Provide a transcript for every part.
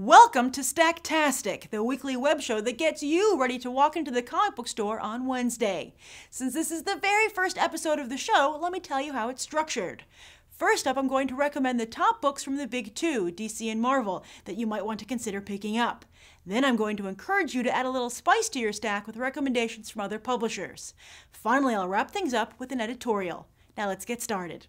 Welcome to Stacktastic, the weekly web show that gets you ready to walk into the comic book store on Wednesday. Since this is the very first episode of the show, let me tell you how it's structured. First up, I'm going to recommend the top books from the big two, DC and Marvel, that you might want to consider picking up. Then I'm going to encourage you to add a little spice to your stack with recommendations from other publishers. Finally, I'll wrap things up with an editorial. Now let's get started.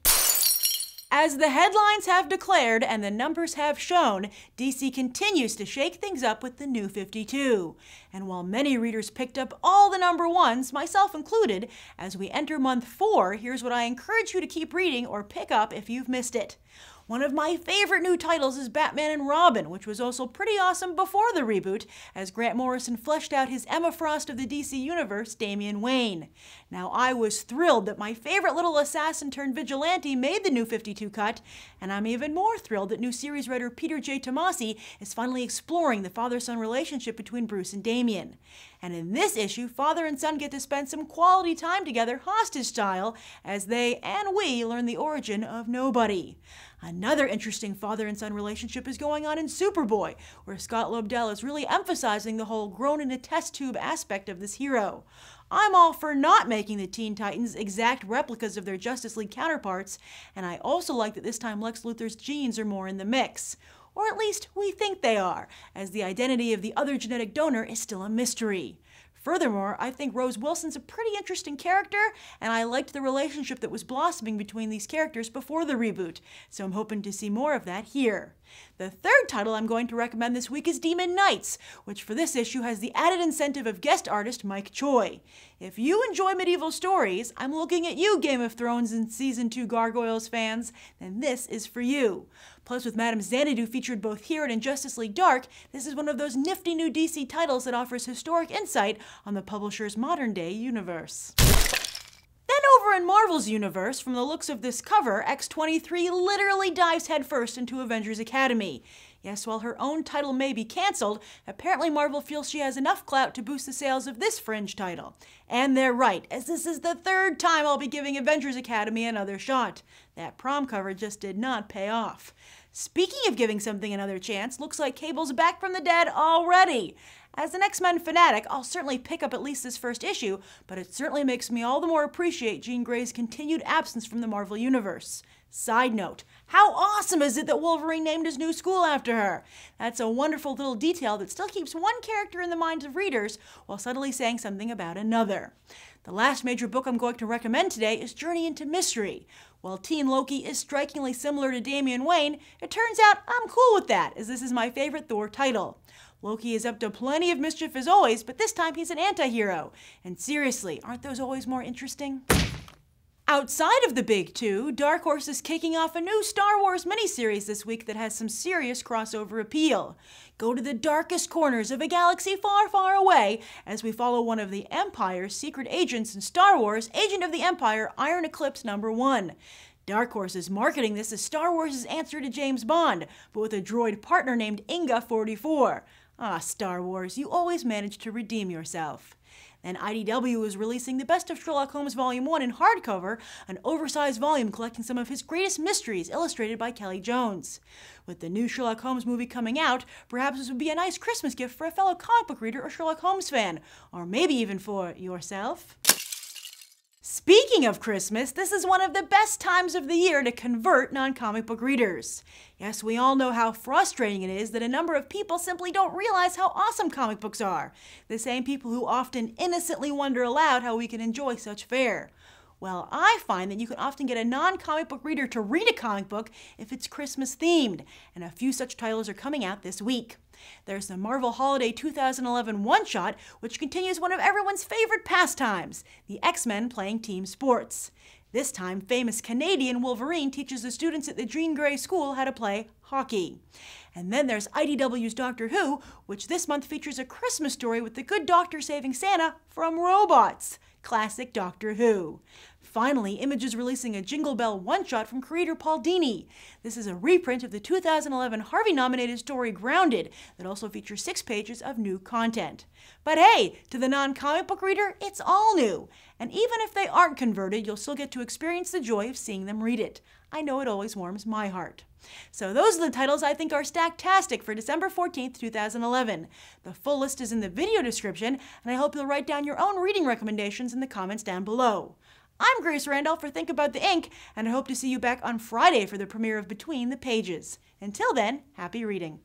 As the headlines have declared and the numbers have shown, DC continues to shake things up with the New 52. And while many readers picked up all the number ones, myself included, as we enter month 4, here's what I encourage you to keep reading or pick up if you've missed it. One of my favorite new titles is Batman and Robin, which was also pretty awesome before the reboot, as Grant Morrison fleshed out his Emma Frost of the DC Universe, Damian Wayne. Now, I was thrilled that my favorite little assassin turned vigilante made the New 52 cut, and I'm even more thrilled that new series writer Peter J. Tomasi is finally exploring the father-son relationship between Bruce and Damian. And in this issue, father and son get to spend some quality time together hostage style as they and we learn the origin of Nobody. Another interesting father and son relationship is going on in Superboy, where Scott Lobdell is really emphasizing the whole grown in a test tube aspect of this hero. I'm all for not making the Teen Titans exact replicas of their Justice League counterparts, and I also like that this time Lex Luthor's genes are more in the mix. Or at least we think they are, as the identity of the other genetic donor is still a mystery. Furthermore, I think Rose Wilson's a pretty interesting character, and I liked the relationship that was blossoming between these characters before the reboot, so I'm hoping to see more of that here. The third title I'm going to recommend this week is Demon Knights, which for this issue has the added incentive of guest artist Mike Choi. If you enjoy medieval stories, I'm looking at you, Game of Thrones and Season 2 Gargoyles fans, then this is for you. Plus, with Madame Xanadu featured both here and in Justice League Dark, this is one of those nifty new DC titles that offers historic insight on the publisher's modern-day universe. Then over in Marvel's universe, from the looks of this cover, X-23 literally dives headfirst into Avengers Academy. Yes, while her own title may be cancelled, apparently Marvel feels she has enough clout to boost the sales of this fringe title. And they're right, as this is the third time I'll be giving Avengers Academy another shot. That prom cover just did not pay off. Speaking of giving something another chance, looks like Cable's back from the dead already. As an X-Men fanatic, I'll certainly pick up at least this first issue, but it certainly makes me all the more appreciate Jean Grey's continued absence from the Marvel Universe. Side note, how awesome is it that Wolverine named his new school after her? That's a wonderful little detail that still keeps one character in the minds of readers while subtly saying something about another. The last major book I'm going to recommend today is Journey into Mystery. While Teen Loki is strikingly similar to Damian Wayne, it turns out I'm cool with that, as this is my favorite Thor title. Loki is up to plenty of mischief as always, but this time he's an anti-hero. And seriously, aren't those always more interesting? Outside of the big two, Dark Horse is kicking off a new Star Wars miniseries this week that has some serious crossover appeal. Go to the darkest corners of a galaxy far, far away as we follow one of the Empire's secret agents in Star Wars, Agent of the Empire, Iron Eclipse #1. Dark Horse is marketing this as Star Wars' answer to James Bond, but with a droid partner named Inga-44. Ah, Star Wars, you always manage to redeem yourself. Then IDW is releasing the Best of Sherlock Holmes Volume 1 in hardcover, an oversized volume collecting some of his greatest mysteries illustrated by Kelly Jones. With the new Sherlock Holmes movie coming out, perhaps this would be a nice Christmas gift for a fellow comic book reader or Sherlock Holmes fan, or maybe even for yourself. Speaking of Christmas, this is one of the best times of the year to convert non-comic book readers. Yes, we all know how frustrating it is that a number of people simply don't realize how awesome comic books are. The same people who often innocently wonder aloud how we can enjoy such fare. Well, I find that you can often get a non-comic book reader to read a comic book if it's Christmas themed, and a few such titles are coming out this week. There's the Marvel Holiday 2011 one-shot, which continues one of everyone's favorite pastimes, the X-Men playing team sports. This time, famous Canadian Wolverine teaches the students at the Jean Grey School how to play hockey. And then there's IDW's Doctor Who, which this month features a Christmas story with the good doctor saving Santa from robots. Classic Doctor Who. Finally, Image is releasing a Jingle Belle one-shot from creator Paul Dini. This is a reprint of the 2011 Harvey-nominated story Grounded that also features 6 pages of new content. But hey, to the non-comic book reader, it's all new. And even if they aren't converted, you'll still get to experience the joy of seeing them read it. I know it always warms my heart. So those are the titles I think are Stacktastic for December 14th, 2011. The full list is in the video description, and I hope you'll write down your own reading recommendations in the comments down below. I'm Grace Randolph for Think About the Ink, and I hope to see you back on Friday for the premiere of Between the Pages. Until then, happy reading.